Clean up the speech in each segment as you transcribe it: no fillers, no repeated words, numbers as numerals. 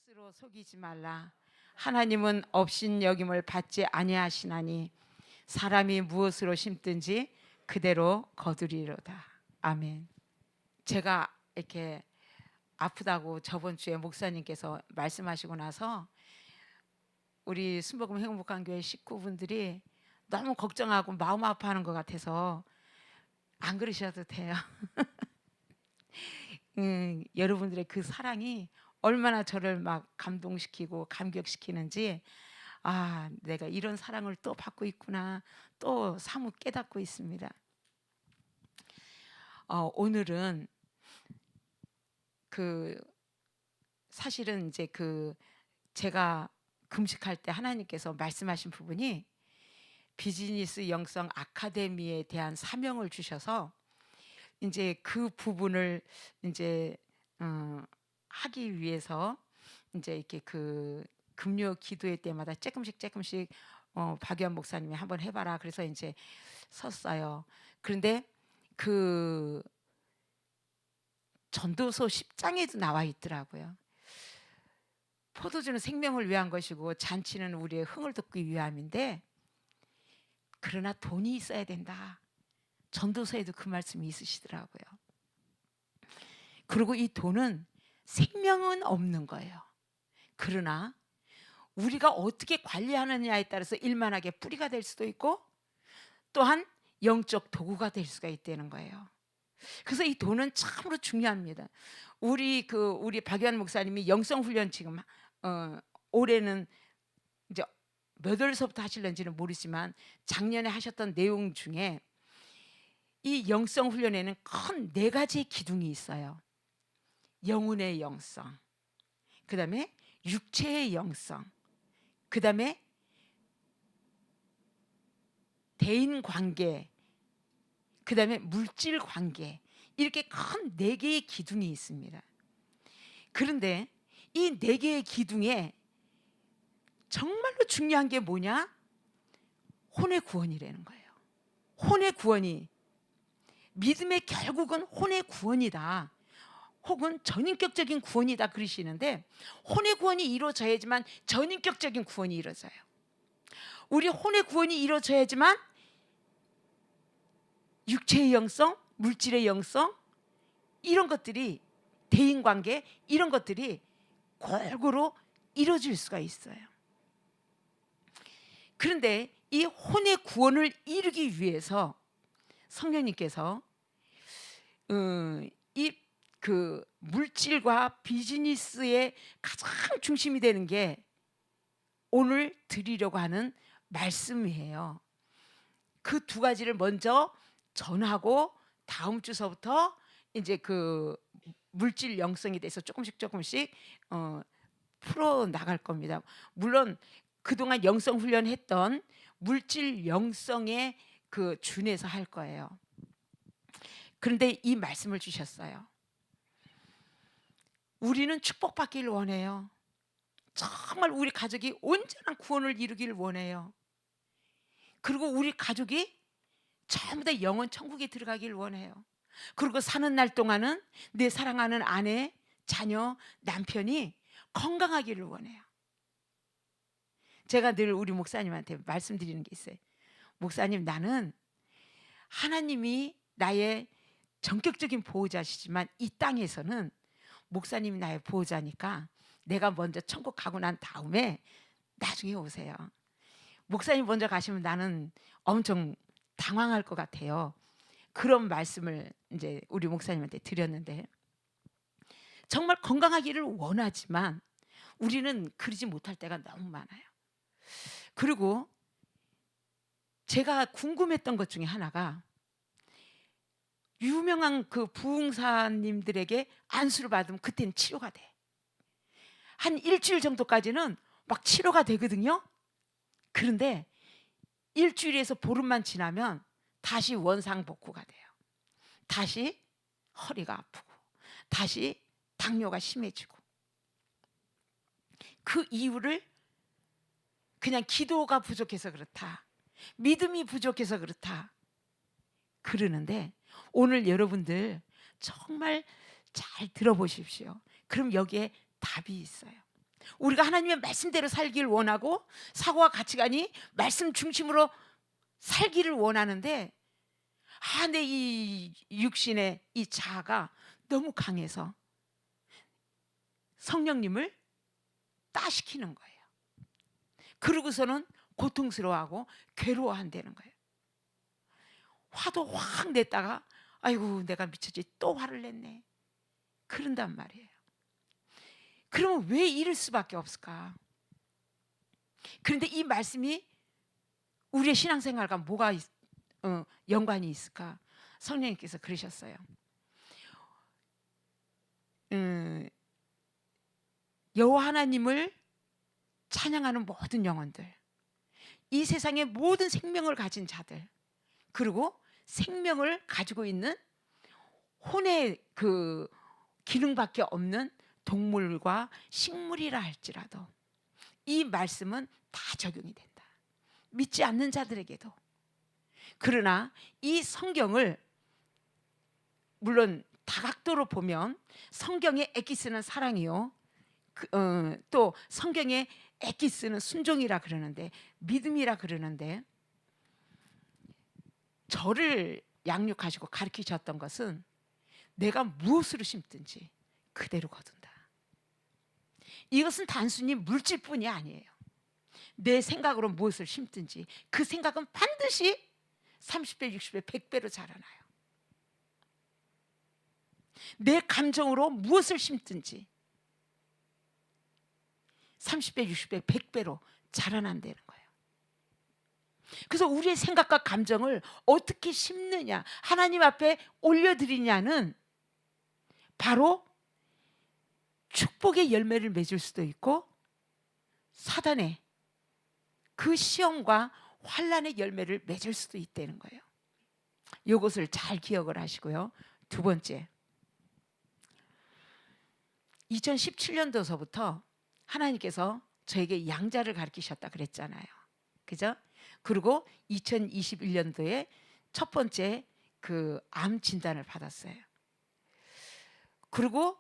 스스로 속이지 말라. 하나님은 업신여김을 받지 아니하시나니 사람이 무엇으로 심든지 그대로 거두리로다. 아멘. 제가 이렇게 아프다고 저번 주에 목사님께서 말씀하시고 나서 우리 순복음 행복한 교회 식구분들이 너무 걱정하고 마음 아파하는 것 같아서 안 그러셔도 돼요. 여러분들의 그 사랑이 얼마나 저를 막 감동시키고 감격시키는지, 아, 내가 이런 사랑을 또 받고 있구나, 또 사뭇 깨닫고 있습니다. 오늘은 사실은 이제 제가 금식할 때 하나님께서 말씀하신 부분이 비즈니스 영성 아카데미에 대한 사명을 주셔서 이제 그 부분을 이제 하기 위해서 이제 이렇게 금요 기도회 때마다 조금씩 박유한 목사님이 한번 해봐라 그래서 이제 섰어요. 그런데 전도서 10장에도 나와 있더라고요. 포도주는 생명을 위한 것이고 잔치는 우리의 흥을 돋기 위함인데 그러나 돈이 있어야 된다. 전도서에도 그 말씀이 있으시더라고요. 그리고 이 돈은 생명은 없는 거예요. 그러나 우리가 어떻게 관리하느냐에 따라서 일만하게 뿌리가 될 수도 있고 또한 영적 도구가 될 수가 있다는 거예요. 그래서 이 돈은 참으로 중요합니다. 우리 박유한 목사님이 영성 훈련 지금 올해는 이제 몇 월서부터 하실는지는 모르지만 작년에 하셨던 내용 중에 이 영성 훈련에는 큰 4가지의 기둥이 있어요. 영혼의 영성, 그 다음에 육체의 영성, 그 다음에 대인 관계, 그 다음에 물질 관계, 이렇게 큰 4개의 기둥이 있습니다. 그런데 이 4개의 기둥에 정말로 중요한 게 뭐냐? 혼의 구원이라는 거예요. 혼의 구원이, 믿음의 결국은 혼의 구원이다. 혹은 전인격적인 구원이다 그러시는데 혼의 구원이 이루어져야지만 전인격적인 구원이 이루어져요. 우리 혼의 구원이 이루어져야지만 육체의 영성, 물질의 영성, 이런 것들이, 대인관계, 이런 것들이 골고루 이루어질 수가 있어요. 그런데 이 혼의 구원을 이루기 위해서 성령님께서 물질과 비즈니스의 가장 중심이 되는 게 오늘 드리려고 하는 말씀이에요. 그 2가지를 먼저 전하고 다음 주서부터 이제 물질 영성에 대해서 조금씩 풀어 나갈 겁니다. 물론 그동안 영성 훈련했던 물질 영성에 준해서 할 거예요. 그런데 이 말씀을 주셨어요. 우리는 축복받기를 원해요. 정말 우리 가족이 온전한 구원을 이루기를 원해요. 그리고 우리 가족이 전부 다 영원 천국에 들어가기를 원해요. 그리고 사는 날 동안은 내 사랑하는 아내, 자녀, 남편이 건강하기를 원해요. 제가 늘 우리 목사님한테 말씀드리는 게 있어요. 목사님, 나는 하나님이 나의 전격적인 보호자시지만 이 땅에서는 목사님이 나의 보호자니까 내가 먼저 천국 가고 난 다음에 나중에 오세요. 목사님 먼저 가시면 나는 엄청 당황할 것 같아요. 그런 말씀을 이제 우리 목사님한테 드렸는데 정말 건강하기를 원하지만 우리는 그러지 못할 때가 너무 많아요. 그리고 제가 궁금했던 것 중에 하나가 유명한 부흥사님들에게 안수를 받으면 그때는 치료가 돼. 한 일주일 정도까지는 막 치료가 되거든요. 그런데 일주일에서 보름만 지나면 다시 원상복구가 돼요. 다시 허리가 아프고 다시 당뇨가 심해지고. 그 이유를 그냥 기도가 부족해서 그렇다, 믿음이 부족해서 그렇다 그러는데 오늘 여러분들 정말 잘 들어보십시오. 그럼 여기에 답이 있어요. 우리가 하나님의 말씀대로 살기를 원하고 사고와 가치관이 말씀 중심으로 살기를 원하는데 내 이 육신의 이 자아가 너무 강해서 성령님을 따시키는 거예요. 그러고서는 고통스러워하고 괴로워한다는 거예요. 화도 확 냈다가 아이고 내가 미쳤지 또 화를 냈네 그런단 말이에요. 그러면 왜 이럴 수밖에 없을까? 그런데 이 말씀이 우리의 신앙생활과 뭐가 연관이 있을까? 성령님께서 그러셨어요. 여호와 하나님을 찬양하는 모든 영혼들, 이 세상의 모든 생명을 가진 자들, 그리고 생명을 가지고 있는 혼의 그 기능밖에 없는 동물과 식물이라 할지라도 이 말씀은 다 적용이 된다. 믿지 않는 자들에게도. 그러나 이 성경을 물론 다각도로 보면 성경에 애기쓰는 사랑이요, 또 성경에 애기쓰는 순종이라 그러는데, 믿음이라 그러는데, 저를 양육하시고 가르치셨던 것은 내가 무엇으로 심든지 그대로 거둔다. 이것은 단순히 물질뿐이 아니에요. 내 생각으로 무엇을 심든지 그 생각은 반드시 30배, 60배, 100배로 자라나요. 내 감정으로 무엇을 심든지 30배, 60배, 100배로 자라난다는 거예요. 그래서 우리의 생각과 감정을 어떻게 심느냐, 하나님 앞에 올려드리냐는 바로 축복의 열매를 맺을 수도 있고 사단의 그 시험과 환난의 열매를 맺을 수도 있다는 거예요. 이것을 잘 기억을 하시고요. 두 번째, 2017년도서부터 하나님께서 저에게 양자를 가르치셨다 그랬잖아요. 그죠? 그리고 2021년도에 첫 번째 그 암 진단을 받았어요. 그리고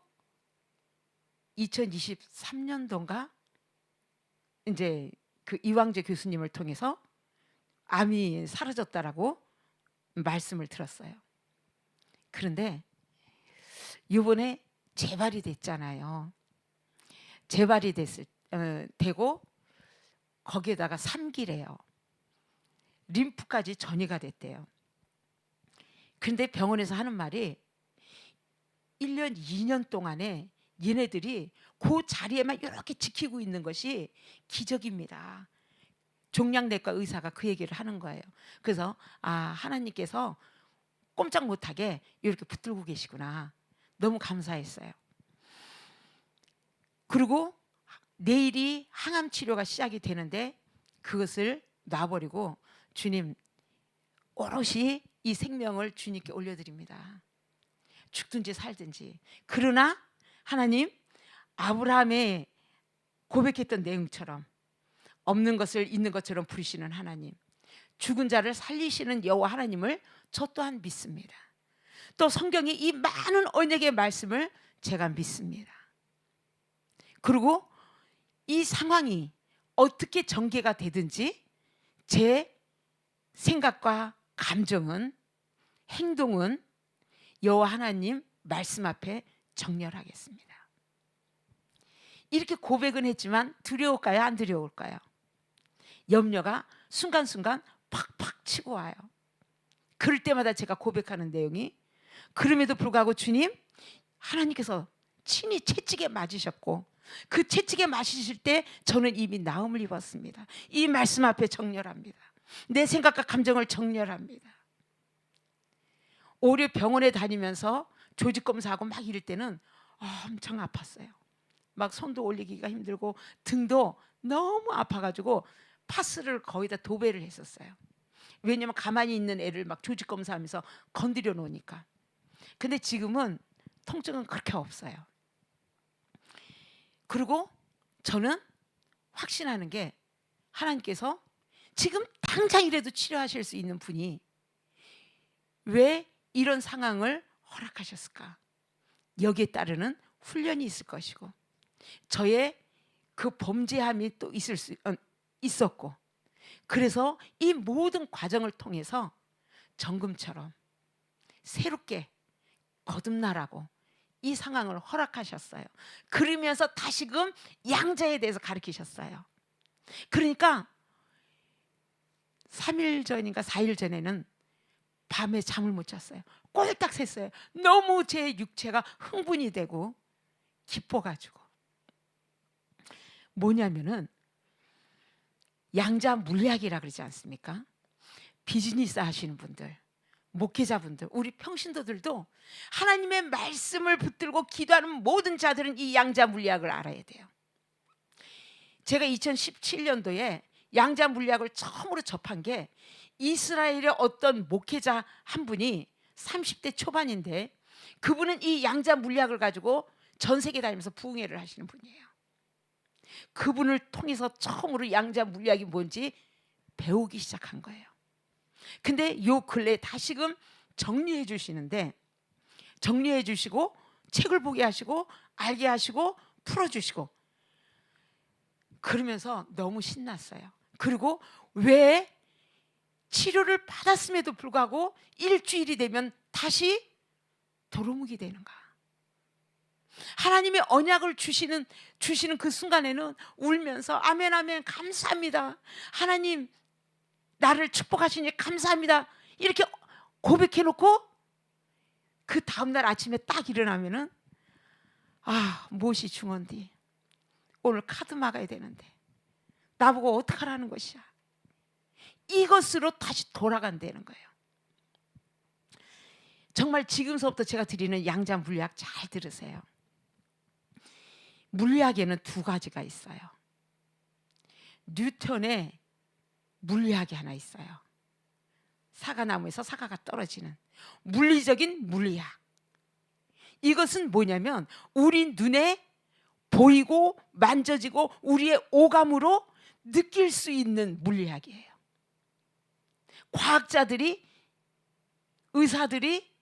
2023년도인가 이제 그 이왕재 교수님을 통해서 암이 사라졌다라고 말씀을 들었어요. 그런데 이번에 재발이 됐잖아요. 재발이 되고 거기에다가 3기래요. 림프까지 전이가 됐대요. 그런데 병원에서 하는 말이 1년, 2년 동안에 얘네들이 그 자리에만 이렇게 지키고 있는 것이 기적입니다. 종양내과 의사가 그 얘기를 하는 거예요. 그래서 하나님께서 꼼짝 못하게 이렇게 붙들고 계시구나. 너무 감사했어요. 그리고 내일이 항암 치료가 시작이 되는데 그것을 놔버리고 주님 오롯이 이 생명을 주님께 올려드립니다. 죽든지 살든지. 그러나 하나님, 아브라함의 고백했던 내용처럼 없는 것을 있는 것처럼 부르시는 하나님, 죽은 자를 살리시는 여호와 하나님을 저 또한 믿습니다. 또 성경이 이 많은 언약의 말씀을 제가 믿습니다. 그리고 이 상황이 어떻게 전개가 되든지 제 생각과 감정은, 행동은 여호와 하나님 말씀 앞에 정렬하겠습니다. 이렇게 고백은 했지만 두려울까요? 안 두려울까요? 염려가 순간순간 팍팍 치고 와요. 그럴 때마다 제가 고백하는 내용이, 그럼에도 불구하고 주님, 하나님께서 친히 채찍에 맞으셨고 그 채찍에 맞으실 때 저는 이미 나음을 입었습니다. 이 말씀 앞에 정렬합니다. 내 생각과 감정을 정렬합니다. 오히려 병원에 다니면서 조직 검사하고 막 이럴 때는 엄청 아팠어요. 막 손도 올리기가 힘들고 등도 너무 아파가지고 파스를 거의 다 도배를 했었어요. 왜냐면 가만히 있는 애를 막 조직 검사하면서 건드려 놓으니까. 근데 지금은 통증은 그렇게 없어요. 그리고 저는 확신하는 게, 하나님께서 지금 당장이라도 치료하실 수 있는 분이 왜 이런 상황을 허락하셨을까? 여기에 따르는 훈련이 있을 것이고 저의 그 범죄함이 또 있었고, 그래서 이 모든 과정을 통해서 정금처럼 새롭게 거듭나라고 이 상황을 허락하셨어요. 그러면서 다시금 양자에 대해서 가르치셨어요. 그러니까 3일 전인가 4일 전에는 밤에 잠을 못 잤어요. 꼴딱 샜어요. 너무 제 육체가 흥분이 되고 기뻐가지고. 뭐냐면은 양자 물리학이라 그러지 않습니까? 비즈니스 하시는 분들, 목회자분들, 우리 평신도들도 하나님의 말씀을 붙들고 기도하는 모든 자들은 이 양자 물리학을 알아야 돼요. 제가 2017년도에 양자 물리학을 처음으로 접한 게 이스라엘의 어떤 목회자 한 분이 30대 초반인데, 그분은 이 양자 물리학을 가지고 전 세계 다니면서 부흥회를 하시는 분이에요. 그분을 통해서 처음으로 양자 물리학이 뭔지 배우기 시작한 거예요. 근데 요 근래 다시금 정리해 주시는데, 정리해 주시고 책을 보게 하시고 알게 하시고 풀어주시고, 그러면서 너무 신났어요. 그리고 왜 치료를 받았음에도 불구하고 일주일이 되면 다시 도루묵이 되는가? 하나님의 언약을 주시는 그 순간에는 울면서 아멘 아멘 감사합니다, 하나님 나를 축복하시니 감사합니다, 이렇게 고백해 놓고 그 다음날 아침에 딱 일어나면은 무엇이 중헌디, 오늘 카드 막아야 되는데 나보고 어떡하라는 것이야. 이것으로 다시 돌아간다는 거예요. 정말 지금서부터 제가 드리는 양자 물리학 잘 들으세요. 물리학에는 두 가지가 있어요. 뉴턴의 물리학이 하나 있어요. 사과나무에서 사과가 떨어지는 물리적인 물리학. 이것은 뭐냐면 우리 눈에 보이고 만져지고 우리의 오감으로 느낄 수 있는 물리학이에요. 과학자들이, 의사들이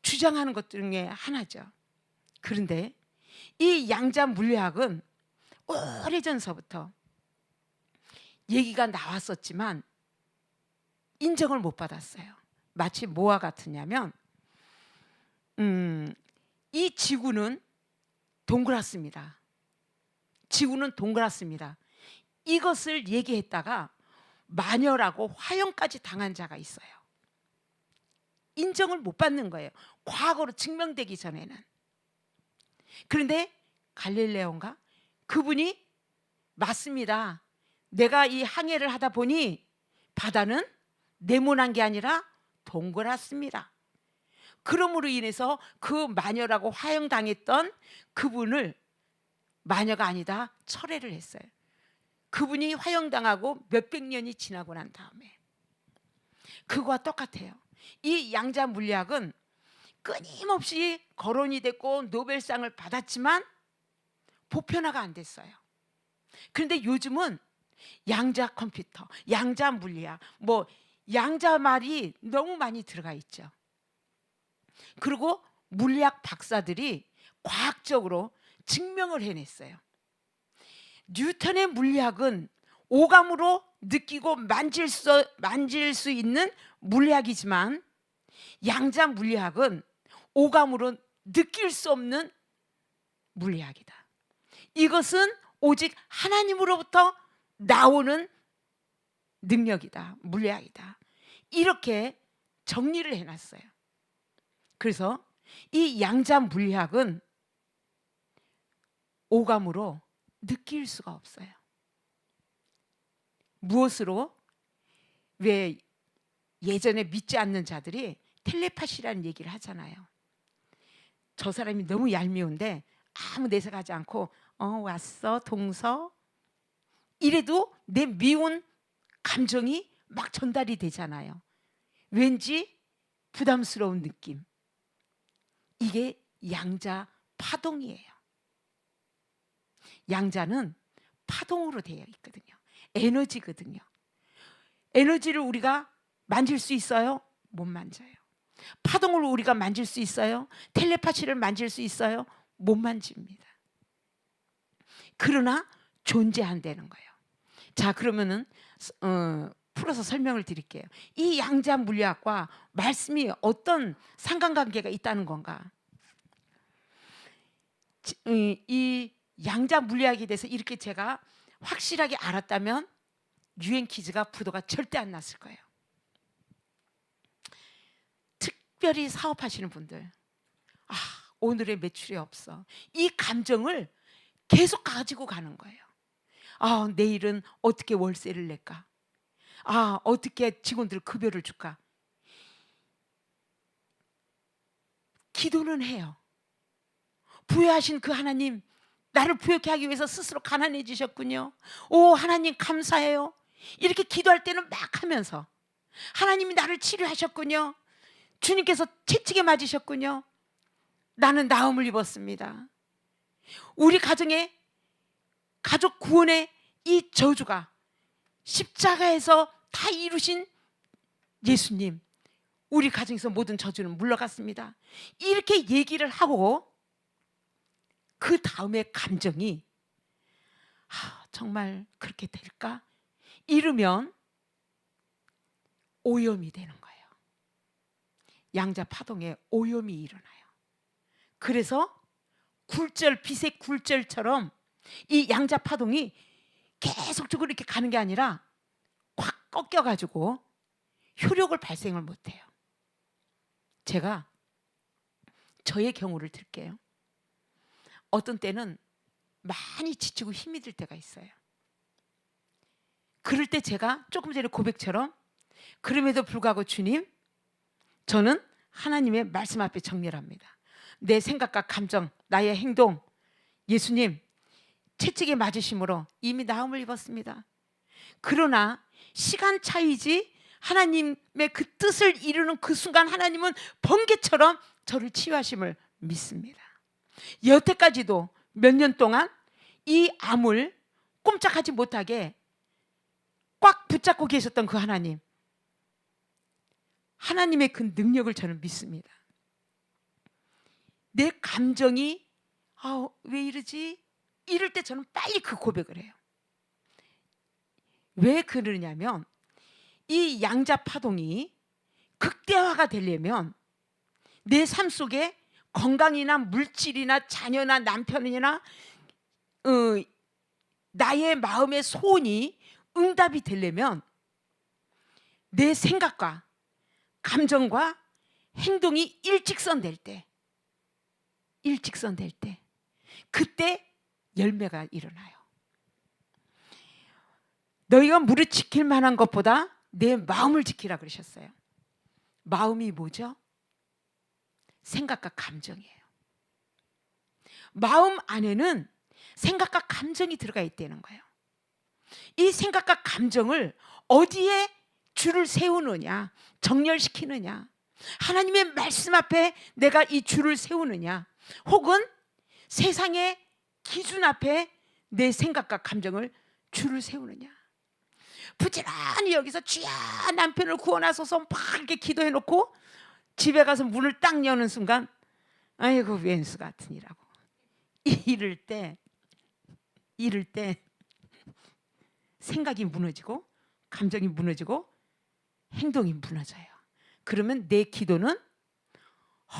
주장하는 것 중에 하나죠. 그런데 이 양자 물리학은 오래전서부터 얘기가 나왔었지만 인정을 못 받았어요. 마치 뭐와 같으냐면 이 지구는 동그랗습니다. 지구는 동그랗습니다. 이것을 얘기했다가 만열하고 화형까지 당한 자가 있어요. 인정을 못 받는 거예요. 과거로 증명되기 전에는. 그런데 갈릴레오인가? 그분이 맞습니다, 내가 이 항해를 하다 보니 바다는 네모난 게 아니라 동그랗습니다. 그러므로 인해서 그 마녀라고 화형당했던 그분을 마녀가 아니다 철회를 했어요. 그분이 화형당하고 몇백 년이 지나고 난 다음에. 그거와 똑같아요. 이 양자 물리학은 끊임없이 거론이 됐고 노벨상을 받았지만 보편화가 안 됐어요. 그런데 요즘은 양자 컴퓨터, 양자 물리학, 양자 말이 너무 많이 들어가 있죠. 그리고 물리학 박사들이 과학적으로 증명을 해냈어요. 뉴턴의 물리학은 오감으로 느끼고 만질 수 있는 물리학이지만 양자 물리학은 오감으로 느낄 수 없는 물리학이다. 이것은 오직 하나님으로부터 나오는 능력이다, 물리학이다. 이렇게 정리를 해놨어요. 그래서 이 양자 물리학은 오감으로 느낄 수가 없어요. 무엇으로? 왜 예전에 믿지 않는 자들이 텔레파시라는 얘기를 하잖아요. 저 사람이 너무 얄미운데 아무 내색하지 않고 왔어 동서 이래도 내 미운 감정이 막 전달이 되잖아요. 왠지 부담스러운 느낌. 이게 양자 파동이에요. 양자는 파동으로 되어 있거든요. 에너지거든요. 에너지를 우리가 만질 수 있어요? 못 만져요. 파동을 우리가 만질 수 있어요? 텔레파시를 만질 수 있어요? 못 만집니다. 그러나 존재한다는 거예요. 자, 그러면은 풀어서 설명을 드릴게요. 이 양자 물리학과 말씀이 어떤 상관관계가 있다는 건가? 이 양자 물리학에 대해서 이렇게 제가 확실하게 알았다면 유엔 퀴즈가 부도가 절대 안 났을 거예요. 특별히 사업하시는 분들, 오늘의 매출이 없어. 이 감정을 계속 가지고 가는 거예요. 내일은 어떻게 월세를 낼까? 어떻게 직원들 급여를 줄까? 기도는 해요. 부여하신 그 하나님, 나를 부욕케 하기 위해서 스스로 가난해지셨군요. 오, 하나님 감사해요. 이렇게 기도할 때는 막 하면서 하나님이 나를 치료하셨군요. 주님께서 채찍에 맞으셨군요. 나는 나음을 입었습니다. 우리 가정의 가족 구원의 이 저주가 십자가에서 다 이루신 예수님, 우리 가정에서 모든 저주는 물러갔습니다. 이렇게 얘기를 하고 그 다음에 감정이 정말 그렇게 될까? 이러면 오염이 되는 거예요. 양자 파동에 오염이 일어나요. 그래서 굴절, 빛의 굴절처럼 이 양자 파동이 계속적으로 이렇게 가는 게 아니라 꽉 꺾여가지고 효력을 발생을 못해요. 제가 저의 경우를 들게요. 어떤 때는 많이 지치고 힘이 들 때가 있어요. 그럴 때 제가 조금 전에 고백처럼 그럼에도 불구하고 주님, 저는 하나님의 말씀 앞에 정렬합니다. 내 생각과 감정, 나의 행동, 예수님 채찍에 맞으심으로 이미 나음을 입었습니다. 그러나 시간 차이지 하나님의 그 뜻을 이루는 그 순간 하나님은 번개처럼 저를 치유하심을 믿습니다. 여태까지도 몇 년 동안 이 암을 꼼짝하지 못하게 꽉 붙잡고 계셨던 그 하나님, 하나님의 그 능력을 저는 믿습니다. 내 감정이 왜 이러지? 이럴 때 저는 빨리 그 고백을 해요. 왜 그러냐면 이 양자 파동이 극대화가 되려면 내 삶 속에 건강이나 물질이나 자녀나 남편이나 나의 마음의 소원이 응답이 되려면 내 생각과 감정과 행동이 일직선 될 때, 그때 열매가 일어나요. 너희가 무릇 지킬 만한 것보다 내 마음을 지키라 그러셨어요. 마음이 뭐죠? 생각과 감정이에요. 마음 안에는 생각과 감정이 들어가 있다는 거예요. 이 생각과 감정을 어디에 줄을 세우느냐, 정렬시키느냐, 하나님의 말씀 앞에 내가 이 줄을 세우느냐, 혹은 세상의 기준 앞에 내 생각과 감정을 줄을 세우느냐. 부지런히 여기서 주야 남편을 구원하소서 막 이렇게 기도해놓고 집에 가서 문을 딱 여는 순간 아이고 왼수 같으니라고 이럴 때 생각이 무너지고 감정이 무너지고 행동이 무너져요. 그러면 내 기도는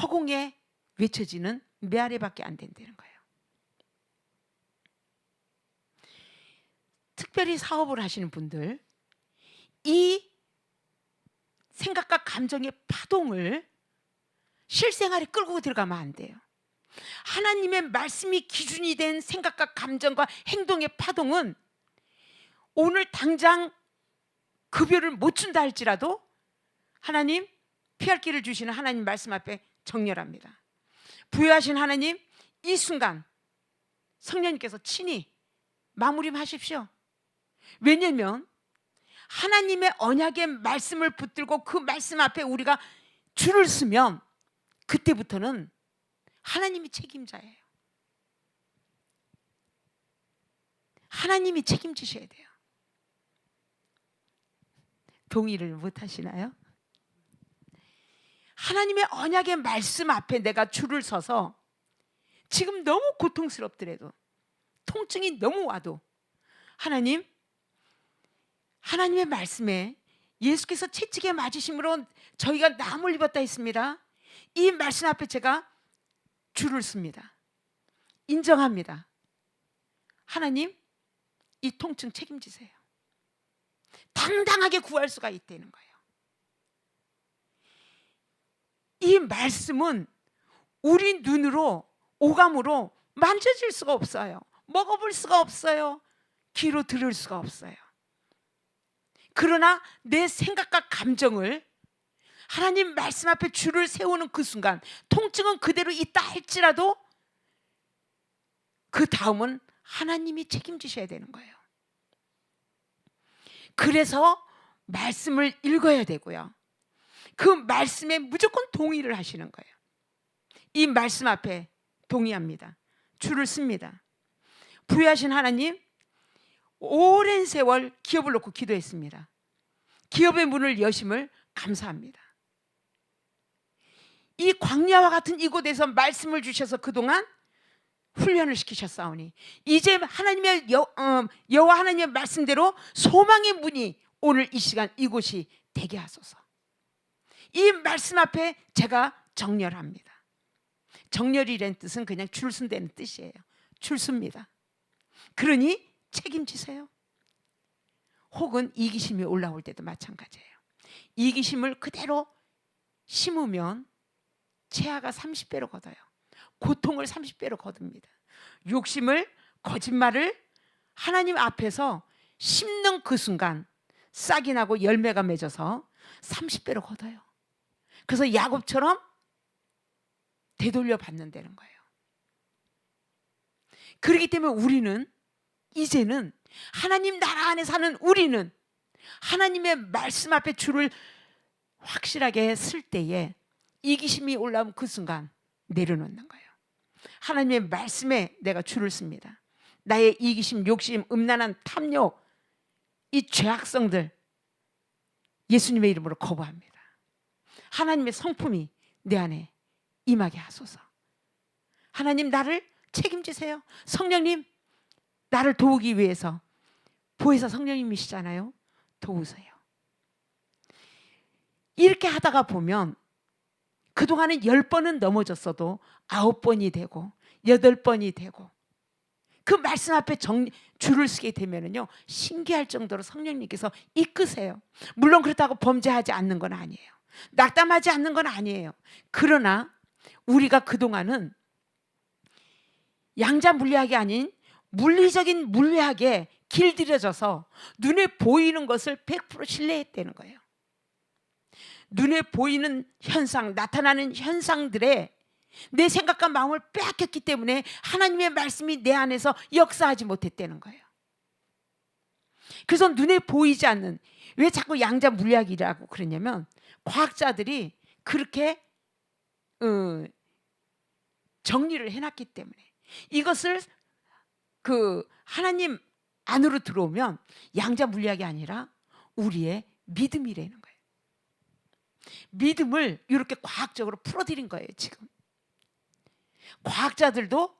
허공에 외쳐지는 메아리밖에 안 된다는 거예요. 특별히 사업을 하시는 분들, 이 생각과 감정의 파동을 실생활에 끌고 들어가면 안 돼요. 하나님의 말씀이 기준이 된 생각과 감정과 행동의 파동은 오늘 당장 급여를 못 준다 할지라도 하나님, 피할 길을 주시는 하나님 말씀 앞에 정렬합니다. 부여하신 하나님, 이 순간 성령님께서 친히 마무리하십시오. 왜냐하면 하나님의 언약의 말씀을 붙들고 그 말씀 앞에 우리가 줄을 서면 그때부터는 하나님이 책임자예요. 하나님이 책임지셔야 돼요. 동의를 못 하시나요? 하나님의 언약의 말씀 앞에 내가 줄을 서서 지금 너무 고통스럽더라도, 통증이 너무 와도 하나님의 말씀에 예수께서 채찍에 맞으심으로 저희가 남을 입었다 했습니다. 이 말씀 앞에 제가 줄을 씁니다. 인정합니다. 하나님, 이 통증 책임지세요. 당당하게 구할 수가 있다는 거예요. 이 말씀은 우리 눈으로, 오감으로 만져질 수가 없어요. 먹어볼 수가 없어요. 귀로 들을 수가 없어요. 그러나 내 생각과 감정을 하나님 말씀 앞에 줄을 세우는 그 순간, 통증은 그대로 있다 할지라도 그 다음은 하나님이 책임지셔야 되는 거예요. 그래서 말씀을 읽어야 되고요. 그 말씀에 무조건 동의를 하시는 거예요. 이 말씀 앞에 동의합니다. 줄을 씁니다. 부유하신 하나님, 오랜 세월 기업을 놓고 기도했습니다. 기업의 문을 여심을 감사합니다. 이 광야와 같은 이곳에서 말씀을 주셔서 그동안 훈련을 시키셨사오니 이제 하나님의 여호와 하나님의 말씀대로 소망의 문이 오늘 이 시간 이곳이 되게 하소서. 이 말씀 앞에 제가 정렬합니다. 정렬이라는 뜻은 그냥 줄 쓴다는 뜻이에요. 줄 씁니다. 그러니 책임지세요. 혹은 이기심이 올라올 때도 마찬가지예요. 이기심을 그대로 심으면 채아가 30배로 거둬요. 고통을 30배로 거둡니다. 욕심을, 거짓말을 하나님 앞에서 심는 그 순간 싹이 나고 열매가 맺어서 30배로 거둬요. 그래서 야곱처럼 되돌려 받는다는 거예요. 그렇기 때문에 우리는 이제는 하나님 나라 안에 사는 우리는 하나님의 말씀 앞에 줄을 확실하게 쓸 때에 이기심이 올라오면 그 순간 내려놓는 거예요. 하나님의 말씀에 내가 줄을 씁니다. 나의 이기심, 욕심, 음란한 탐욕, 이 죄악성들 예수님의 이름으로 거부합니다. 하나님의 성품이 내 안에 임하게 하소서. 하나님 나를 책임지세요. 성령님 나를 도우기 위해서 보혜사 성령님이시잖아요. 도우세요. 이렇게 하다가 보면 그동안은 10번은 넘어졌어도 9번이 되고 8번이 되고 그 말씀 앞에 줄을 쓰게 되면은요 신기할 정도로 성령님께서 이끄세요. 물론 그렇다고 범죄하지 않는 건 아니에요. 낙담하지 않는 건 아니에요. 그러나 우리가 그동안은 양자물리학이 아닌 물리적인 물리학에 길들여져서 눈에 보이는 것을 100% 신뢰했다는 거예요. 눈에 보이는 현상, 나타나는 현상들에 내 생각과 마음을 빼앗겼기 때문에 하나님의 말씀이 내 안에서 역사하지 못했다는 거예요. 그래서 눈에 보이지 않는, 왜 자꾸 양자물리학이라고 그러냐면 과학자들이 그렇게 정리를 해놨기 때문에 이것을 그 하나님 안으로 들어오면 양자물리학이 아니라 우리의 믿음이라는 거예요. 믿음을 이렇게 과학적으로 풀어드린 거예요. 지금 과학자들도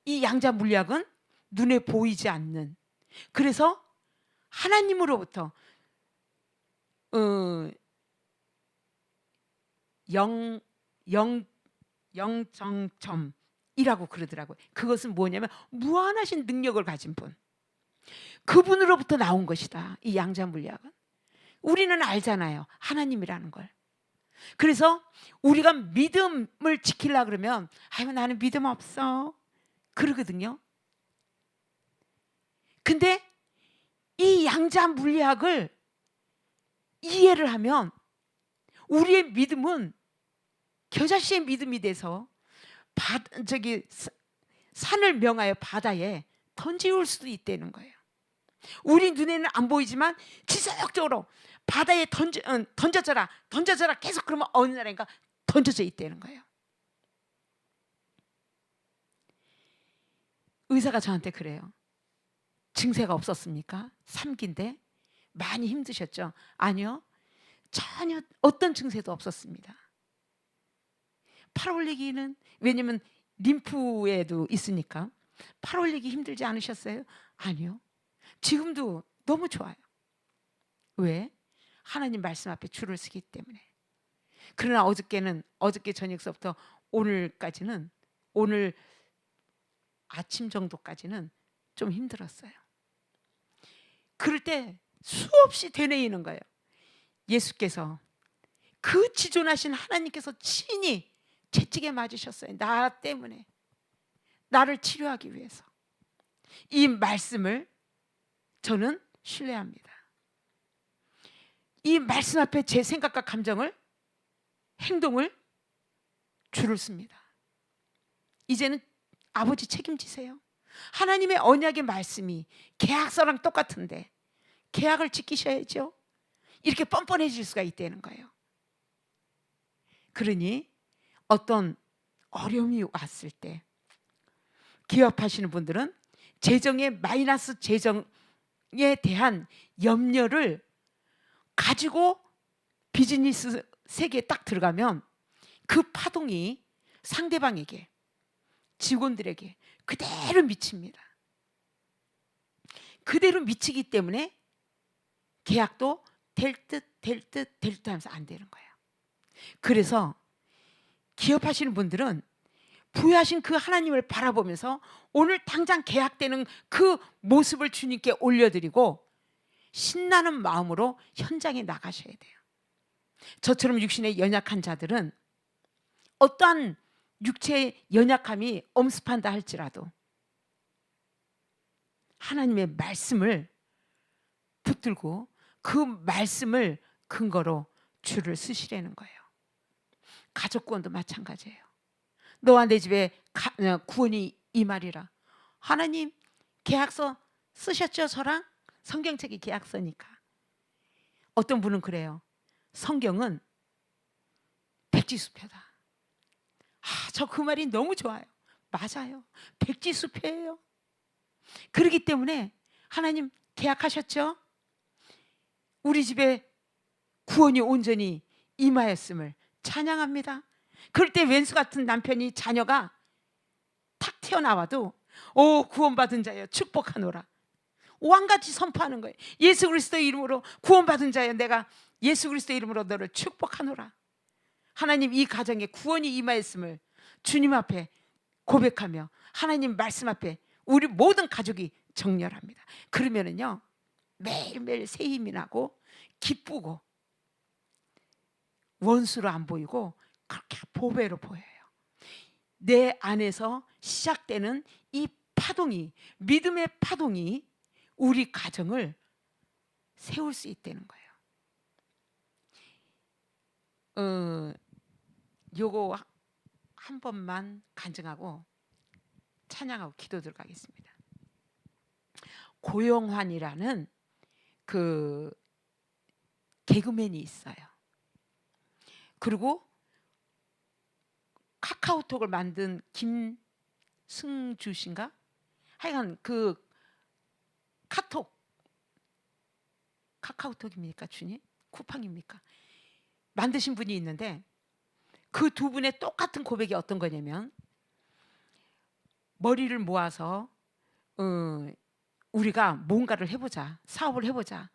이 양자물리학은 눈에 보이지 않는, 그래서 하나님으로부터 영정점이라고 그러더라고요. 그것은 뭐냐면 무한하신 능력을 가진 분, 그분으로부터 나온 것이다. 이 양자물리학은 우리는 알잖아요. 하나님이라는 걸. 그래서 우리가 믿음을 지키려고 그러면 아유 나는 믿음 없어 그러거든요. 근데 이 양자물리학을 이해를 하면 우리의 믿음은 겨자씨의 믿음이 돼서 산을 명하여 바다에 던지울 수도 있다는 거예요. 우리 눈에는 안 보이지만 지속적으로 바다에 던져져라 계속, 그러면 어느 날인가 던져져 있다는 거예요. 의사가 저한테 그래요. 증세가 없었습니까? 3기인데 많이 힘드셨죠? 아니요, 전혀 어떤 증세도 없었습니다. 팔 올리기는, 왜냐면 림프에도 있으니까 팔 올리기 힘들지 않으셨어요? 아니요, 지금도 너무 좋아요. 왜? 하나님 말씀 앞에 줄을 서기 때문에. 그러나 어저께 저녁서부터 오늘까지는, 오늘 아침 정도까지는 좀 힘들었어요. 그럴 때 수없이 되뇌이는 거예요. 예수께서, 그 지존하신 하나님께서 친히 채찍에 맞으셨어요. 나 때문에, 나를 치료하기 위해서. 이 말씀을 저는 신뢰합니다. 이 말씀 앞에 제 생각과 감정을, 행동을 줄을 씁니다. 이제는 아버지 책임지세요. 하나님의 언약의 말씀이 계약서랑 똑같은데 계약을 지키셔야죠. 이렇게 뻔뻔해질 수가 있다는 거예요. 그러니 어떤 어려움이 왔을 때 기업하시는 분들은 재정의 마이너스 재정에 대한 염려를 가지고 비즈니스 세계에 딱 들어가면 그 파동이 상대방에게, 직원들에게 그대로 미칩니다. 그대로 미치기 때문에 계약도 될 듯 하면서 안 되는 거예요. 그래서 기업하시는 분들은 부여하신 그 하나님을 바라보면서 오늘 당장 계약되는 그 모습을 주님께 올려드리고 신나는 마음으로 현장에 나가셔야 돼요. 저처럼 육신에 연약한 자들은 어떠한 육체의 연약함이 엄습한다 할지라도 하나님의 말씀을 붙들고 그 말씀을 근거로 줄을 쓰시라는 거예요. 가족 구원도 마찬가지예요. 너와 내 집에 구원이 임하리라. 하나님 계약서 쓰셨죠? 저랑? 성경책이 계약서니까. 어떤 분은 그래요. 성경은 백지수표다. 저 그 말이 너무 좋아요. 맞아요. 백지수표예요. 그렇기 때문에 하나님 계약하셨죠? 우리 집에 구원이 온전히 임하였음을 찬양합니다. 그럴 때 왼수 같은 남편이, 자녀가 탁 튀어나와도 구원받은 자여 축복하노라. 왕같이 선포하는 거예요. 예수 그리스도의 이름으로 구원받은 자여, 내가 예수 그리스도의 이름으로 너를 축복하노라. 하나님 이 가정에 구원이 임하였음을 주님 앞에 고백하며 하나님 말씀 앞에 우리 모든 가족이 정렬합니다. 그러면은요 매일매일 새 힘이 나고 기쁘고 원수로 안 보이고 그렇게 보배로 보여요. 내 안에서 시작되는 이 파동이, 믿음의 파동이 우리 가정을 세울 수 있다는 거예요. 요거 한 번만 간증하고 찬양하고 기도 들어가겠습니다. 고영환이라는 그 개그맨이 있어요. 그리고 카카오톡을 만든 김승주 씨인가? 하여간 그 카카오톡입니까 주님? 쿠팡입니까? 만드신 분이 있는데 그 두 분의 똑같은 고백이 어떤 거냐면, 머리를 모아서 우리가 뭔가를 해보자, 사업을 해보자.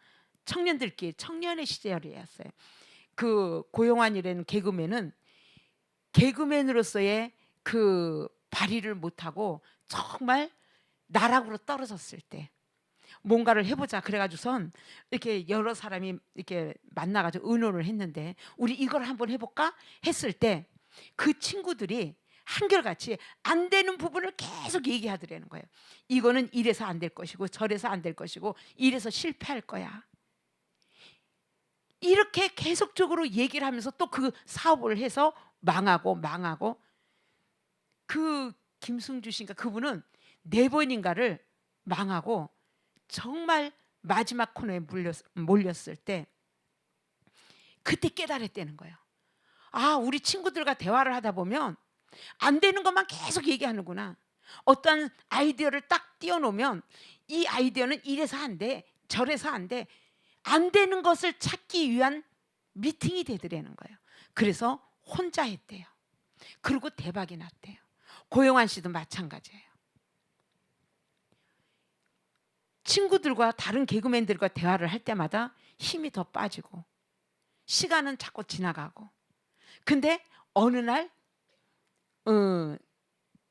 청년들끼리, 청년의 시절이었어요. 그 고용환이라는 개그맨은 개그맨으로서의 그 발휘를 못하고 정말 나락으로 떨어졌을 때 뭔가를 해보자 그래가지고선 이렇게 여러 사람이 이렇게 만나가지고 의논을 했는데, 우리 이걸 한번 해볼까 했을 때 그 친구들이 한결같이 안 되는 부분을 계속 얘기하더라는 거예요. 이거는 이래서 안 될 것이고 저래서 안 될 것이고 이래서 실패할 거야. 이렇게 계속적으로 얘기를 하면서 또 그 사업을 해서 망하고 그 김승주 씨인가 그분은 4번인가를 망하고 정말 마지막 코너에 몰렸을 때 그때 깨달았다는 거예요. 우리 친구들과 대화를 하다 보면 안 되는 것만 계속 얘기하는구나. 어떤 아이디어를 딱 띄워놓으면 이 아이디어는 이래서 안 돼, 저래서 안 돼, 안 되는 것을 찾기 위한 미팅이 되더라는 거예요. 그래서 혼자 했대요. 그리고 대박이 났대요. 고영환 씨도 마찬가지예요. 친구들과 다른 개그맨들과 대화를 할 때마다 힘이 더 빠지고 시간은 자꾸 지나가고, 근데 어느 날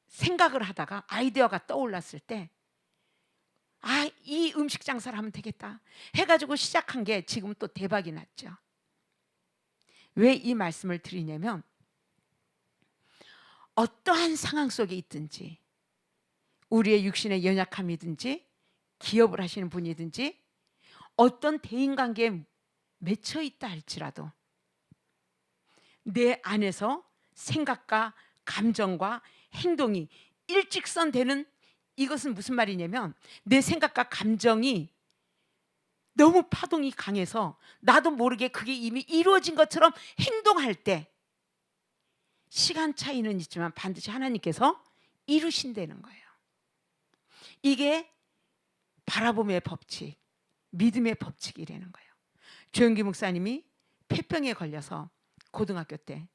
생각을 하다가 아이디어가 떠올랐을 때, 아, 이 음식 장사를 하면 되겠다 해가지고 시작한 게 지금 또 대박이 났죠. 왜 이 말씀을 드리냐면, 어떠한 상황 속에 있든지, 우리의 육신의 연약함이든지 기업을 하시는 분이든지 어떤 대인관계에 맺혀 있다 할지라도 내 안에서 생각과 감정과 행동이 일직선되는, 이것은 무슨 말이냐면, 내 생각과 감정이 너무 파동이 강해서 나도 모르게 그게 이미 이루어진 것처럼 행동할 때 시간 차이는 있지만 반드시 하나님께서 이루신다는 거예요. 이게 바라봄의 법칙, 믿음의 법칙이라는 거예요. 조영기 목사님이 폐병에 걸려서 고등학교 때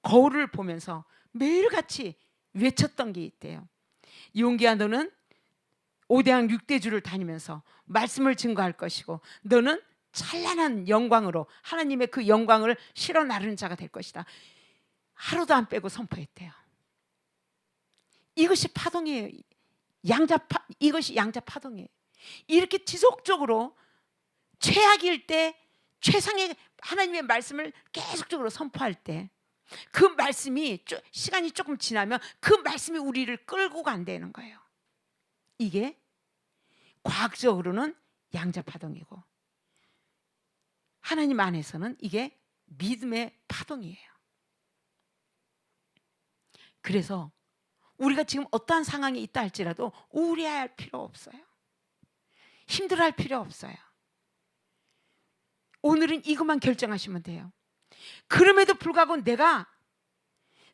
거울을 보면서 매일같이 외쳤던 게 있대요. 용기야, 너는 5대학 6대주를 다니면서 말씀을 증거할 것이고, 너는 찬란한 영광으로 하나님의 그 영광을 실어 나르는 자가 될 것이다. 하루도 안 빼고 선포했대요. 이것이 파동이에요. 이것이 양자 파동이에요. 이렇게 지속적으로 최악일 때 최상의 하나님의 말씀을 계속적으로 선포할 때, 그 말씀이 시간이 조금 지나면 그 말씀이 우리를 끌고 간다는 거예요. 이게 과학적으로는 양자 파동이고, 하나님 안에서는 이게 믿음의 파동이에요. 그래서 우리가 지금 어떠한 상황에 있다 할지라도 우려할 필요 없어요. 힘들어할 필요 없어요. 오늘은 이것만 결정하시면 돼요. 그럼에도 불구하고 내가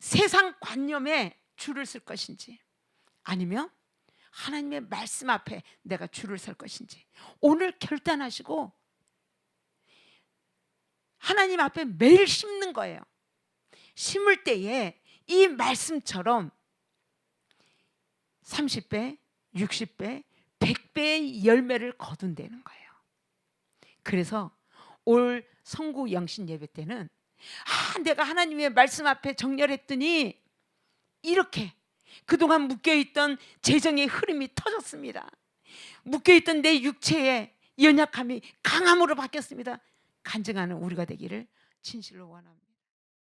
세상 관념에 줄을 쓸 것인지, 아니면 하나님의 말씀 앞에 내가 줄을 설 것인지 오늘 결단하시고 하나님 앞에 매일 심는 거예요. 심을 때에 이 말씀처럼 30배, 60배, 100배의 열매를 거둔다는 거예요. 그래서 올 성구 영신 예배 때는 내가 하나님의 말씀 앞에 정렬했더니 이렇게 그동안 묶여있던 재정의 흐름이 터졌습니다. 묶여있던 내 육체의 연약함이 강함으로 바뀌었습니다. 간증하는 우리가 되기를 진실로 원합니다.